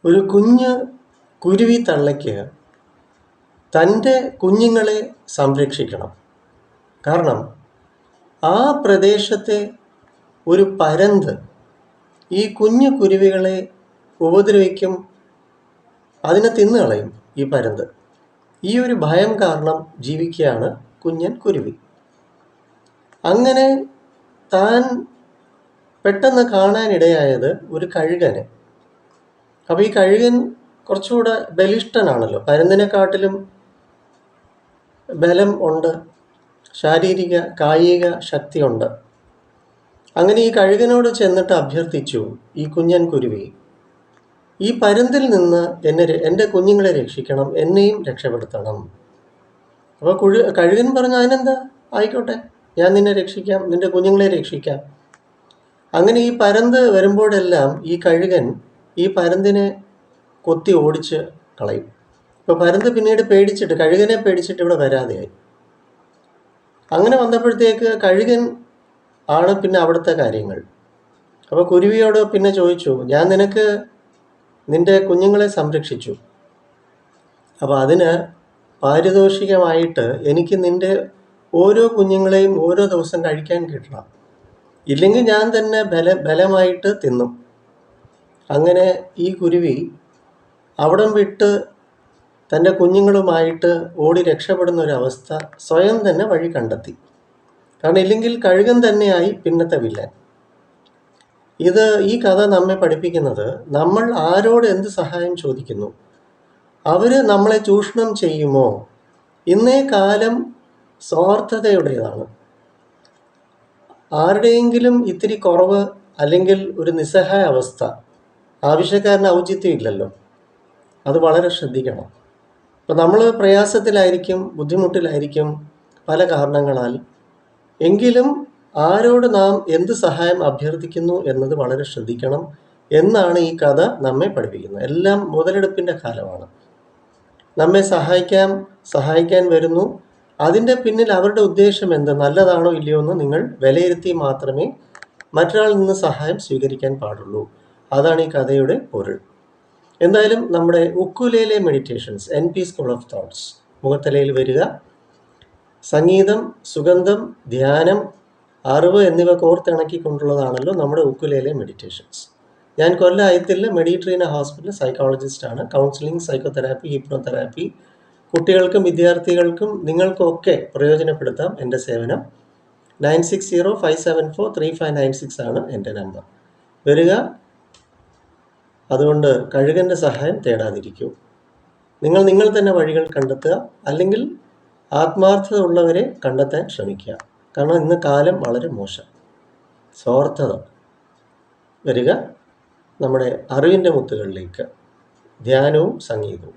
ഒരു കുഞ്ഞ് കുരുവി തള്ളയ്ക്ക് തൻ്റെ കുഞ്ഞുങ്ങളെ സംരക്ഷിക്കണം. കാരണം ആ പ്രദേശത്തെ ഒരു പരന്ത് ഈ കുഞ്ഞു കുരുവികളെ ഉപദ്രവിക്കും, അതിനെ തിന്നുകളയും ഈ പരന്ത്. ഈ ഒരു ഭയം കാരണം ജീവിക്കുകയാണ് കുഞ്ഞൻ കുരുവി. അങ്ങനെ താൻ പെട്ടെന്ന് കാണാനിടയായത് ഒരു കഴുകനെ. അപ്പോൾ ഈ കഴുകൻ കുറച്ചുകൂടെ ബലിഷ്ഠനാണല്ലോ, പരുന്തിനെക്കാട്ടിലും ബലം ഉണ്ട്, ശാരീരിക കായിക ശക്തിയുണ്ട്. അങ്ങനെ ഈ കഴുകനോട് ചെന്നിട്ട് അഭ്യർത്ഥിച്ചു, ഈ കുഞ്ഞൻ കുരുവി, ഈ പരുന്തിൽ നിന്ന് എൻ്റെ കുഞ്ഞുങ്ങളെ രക്ഷിക്കണം, എന്നെയും രക്ഷപ്പെടുത്തണം. അപ്പോൾ കഴുകൻ പറഞ്ഞു, അതിനെന്താ, ആയിക്കോട്ടെ, ഞാൻ നിന്നെ രക്ഷിക്കാം, നിൻ്റെ കുഞ്ഞുങ്ങളെ രക്ഷിക്കാം. അങ്ങനെ ഈ പരന്ത് വരുമ്പോഴെല്ലാം ഈ കഴുകൻ ഈ പരന്തിനെ കൊത്തി ഓടിച്ച് കളയും. ഇപ്പോൾ പരന്ത് പിന്നീട് കഴുകനെ പേടിച്ചിട്ട് ഇവിടെ വരാതെയായി. അങ്ങനെ വന്നപ്പോഴത്തേക്ക് കഴുകൻ ആണ് പിന്നെ അവിടുത്തെ കാര്യങ്ങൾ. അപ്പോൾ കുരുവിയോട് പിന്നെ ചോദിച്ചു, ഞാൻ നിനക്ക് നിൻ്റെ കുഞ്ഞുങ്ങളെ സംരക്ഷിച്ചു, അപ്പോൾ അതിന് പാരിതോഷികമായിട്ട് എനിക്ക് നിൻ്റെ ഓരോ കുഞ്ഞുങ്ങളെയും ഓരോ ദിവസം കഴിക്കാൻ കിട്ടണം, ഇല്ലെങ്കിൽ ഞാൻ തന്നെ ബലമായിട്ട് തിന്നും. അങ്ങനെ ഈ കുരുവി അവിടം വിട്ട് തൻ്റെ കുഞ്ഞുങ്ങളുമായിട്ട് ഓടി രക്ഷപ്പെടുന്ന ഒരവസ്ഥ സ്വയം തന്നെ വഴി കണ്ടെത്തി. കാരണം ഇല്ലെങ്കിൽ കഴുകൻ തന്നെയായി പിന്നത്തെ വില്ലൻ. ഈ കഥ നമ്മെ പഠിപ്പിക്കുന്നത്, നമ്മൾ ആരോട് എന്ത് സഹായം ചോദിക്കുന്നു, അവർ നമ്മളെ ചൂഷണം ചെയ്യുമോ? ഇന്നേ കാലം സ്വാർത്ഥതയുടേതാണ്. ആരുടെയെങ്കിലും ഇത്തിരി കുറവ് അല്ലെങ്കിൽ ഒരു നിസ്സഹായ അവസ്ഥ, ആവശ്യക്കാരന് ഔചിത്യം ഇല്ലല്ലോ, അത് വളരെ ശ്രദ്ധിക്കണം. അപ്പോൾ നമ്മൾ പ്രയാസത്തിലായിരിക്കും, ബുദ്ധിമുട്ടിലായിരിക്കും പല കാരണങ്ങളാൽ. എങ്കിലും ആരോട് നാം എന്ത് സഹായം അഭ്യർത്ഥിക്കുന്നു എന്നത് വളരെ ശ്രദ്ധിക്കണം എന്നാണ് ഈ കഥ നമ്മെ പഠിപ്പിക്കുന്നത്. എല്ലാം മുതലെടുപ്പിൻ്റെ കാലമാണ്. നമ്മെ സഹായിക്കാൻ വരുന്നു, അതിൻ്റെ പിന്നിൽ അവരുടെ ഉദ്ദേശം എന്ത്, നല്ലതാണോ ഇല്ലയോ എന്ന് നിങ്ങൾ വിലയിരുത്തി മാത്രമേ മറ്റൊരാളിൽ നിന്ന് സഹായം സ്വീകരിക്കാൻ പാടുള്ളൂ. അതാണ് ഈ കഥയുടെ പൊരുൾ. എന്തായാലും നമ്മുടെ ukulele meditations, NP school of thoughts, മുഖത്തലയിൽ വരിക, സംഗീതം, സുഗന്ധം, ധ്യാനം, അറിവ് എന്നിവ കോർത്തിണക്കിക്കൊണ്ടുള്ളതാണല്ലോ നമ്മുടെ ഉക്കുലേലെ മെഡിറ്റേഷൻസ്. ഞാൻ കൊല്ലം അയത്തിലെ മെഡിട്രീന ഹോസ്പിറ്റൽ സൈക്കോളജിസ്റ്റാണ്. കൗൺസിലിംഗ്, സൈക്കോതെറാപ്പി, ഹിപ്നോതെറാപ്പി കുട്ടികൾക്കും വിദ്യാർത്ഥികൾക്കും നിങ്ങൾക്കൊക്കെ പ്രയോജനപ്പെടുത്താം എൻ്റെ സേവനം. 9605743596 ആണ് എൻ്റെ നമ്പർ. വരിക. അതുകൊണ്ട് കഴുകൻ്റെ സഹായം തേടാതിരിക്കൂ. നിങ്ങൾ തന്നെ വഴികൾ കണ്ടെത്തുക, അല്ലെങ്കിൽ ആത്മാർത്ഥത ഉള്ളവരെ കണ്ടെത്താൻ ശ്രമിക്കുക. കാരണം ഇന്ന് കാലം വളരെ മോശം, സ്വാർത്ഥത. വരിക നമ്മുടെ അറിവിൻ്റെ മുത്തുകളിലേക്ക്, ധ്യാനവും സംഗീതവും.